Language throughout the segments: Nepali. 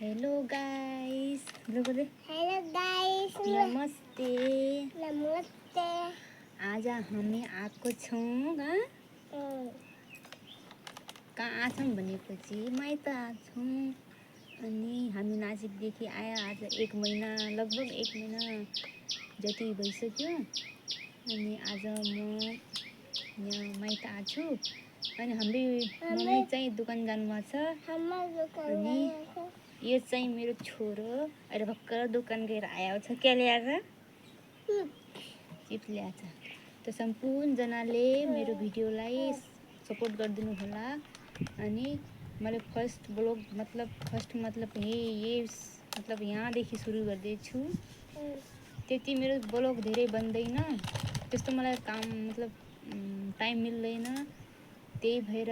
हेलो गाइस, हेलो गाइस, नमस्ते। नमस्ते। आज हामी आएको छौँ कहाँ छौँ भनेपछि माइत आएको छौँ। अनि हामी नासिकदेखि आयो आज 1 महिना, लगभग 1 महिना जति भइसक्यो। अनि आज म यहाँ माइत आएको छु। अनि हाम्रो मम्मी चाहिँ दोकान जानुभएको छ। अनि यो चाहिँ मेरो छोरो अहिले भर्खर दोकान गएर आएको छ। के ल्याएर? चिप्स ल्याएको छ। त सम्पूर्णजनाले मेरो भिडियोलाई सपोर्ट गरिदिनु होला। अनि मैले फर्स्ट ब्लग मतलब यहाँदेखि सुरु गर्दैछु। त्यति मेरो ब्लग धेरै बन्दैन, त्यस्तो मलाई काम टाइम मिल्दैन। त्यही भएर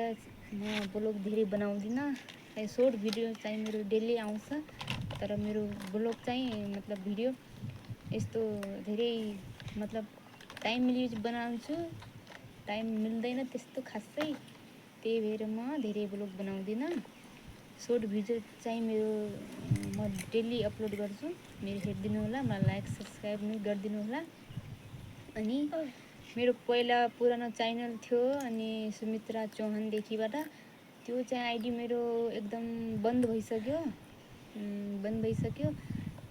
म ब्लग धेरै बनाउँदिनँ। शॉर्ट भिडियो चाहिँ मेरो डेली आउँछ, तर मेरो ब्लग चाहिँ भिडियो यस्तो धेरै टाइम मिलेपछि बनाउँछु। टाइम मिल्दैन त्यस्तो खासै, त्यही भएर म धेरै ब्लग बनाउँदिनँ। शॉर्ट भिडियो चाहिँ म डेली अपलोड गर्छु। मेरो हेरिदिनु होला, मलाई लाइक सब्सक्राइब पनि गरिदिनु होला। अनि मेरो पहिला पुरानो च्यानल थियो, अनि सुमित्रा चौहानदेखिबाट त्यो चाहिँ आइडी मेरो एकदम बन्द भइसक्यो।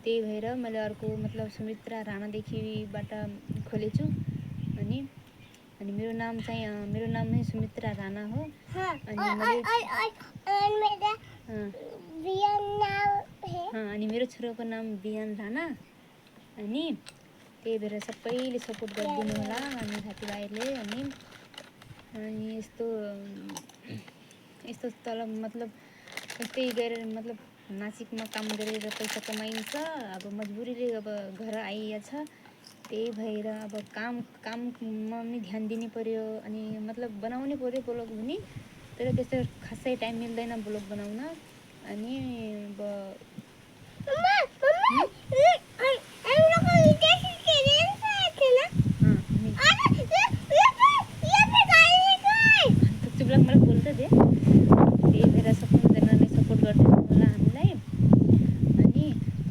त्यही भएर मैले अर्को सुमित्रा राणादेखिबाट खोलेछु। अनि मेरो नाम नै सुमित्रा राणा हो। अनि मेरो छोरोको नाम बिहान राणा। अनि त्यही भएर सबैले सपोर्ट गरिदिनु होला, अनि साथीभाइले। अनि यस्तो तल यस्तै गरेर नासिकमा काम गरेर पैसा कमाइन्छ। अब मजबुरीले अब घर आइएछ, त्यही भएर अब काममा पनि ध्यान दिनु पर्यो। अनि बनाउनै पर्यो ब्लग पनि, तर त्यस्तो खासै टाइम मिल्दैन ब्लग बनाउन। अनि अब चुप्लाक मलाई बोल्दै दे। त्यही भएर सबैजनाले सपोर्ट गरिदिनु होला हामीलाई। अनि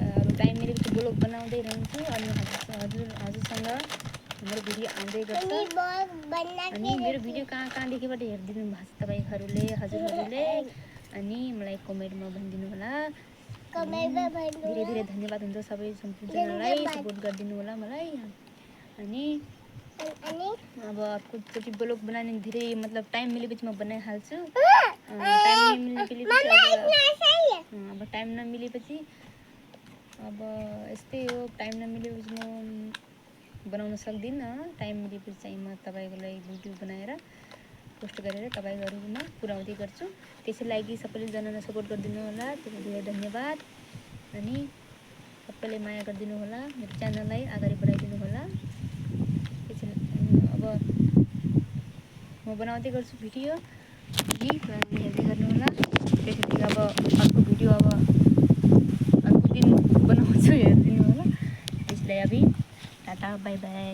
अब टाइम मिलेपछि ब्लग बनाउँदै रहन्छु। अनि हजुरसँग हाम्रो भिडियो आउँदै गर्छ। अनि मेरो भिडियो कहाँदेखिबाट हेरिदिनु भएको छ तपाईँहरूले, हजुरहरूले। अनि मलाई कमेन्टमा भनिदिनु होला। धेरै धेरै धन्यवाद हुन्छ सबै सम्पूर्णजनालाई सपोर्ट गरिदिनु होला मलाई। अनि अब अर्कोचोटि ब्लग बनाउने धेरै टाइम मिलेपछि म बनाइहाल्छु। टाइम नमिलेपछि अब यस्तै हो, टाइम नमिलेपछि म बनाउन सक्दिनँ। टाइम मिलेपछि चाहिँ म तपाईँको लागि भिडियो बनाएर पोस्ट गरेर तपाईँहरूमा पुर्याउँदै गर्छु। त्यसै लागि सबैजनाले सपोर्ट गरिदिनु होला, धेरै धेरै धन्यवाद। अनि सबैले माया गरिदिनु होला, मेरो च्यानललाई अगाडि बढाइदिनु होला। अब म बनाउँदै गर्छु भिडियो, हेर्दै गर्नु होला। त्यसपछि अब अर्को भिडियो अर्को दिन बनाउँछु, हेरिदिनु होला। त्यसलाई टाटा बाई बाई।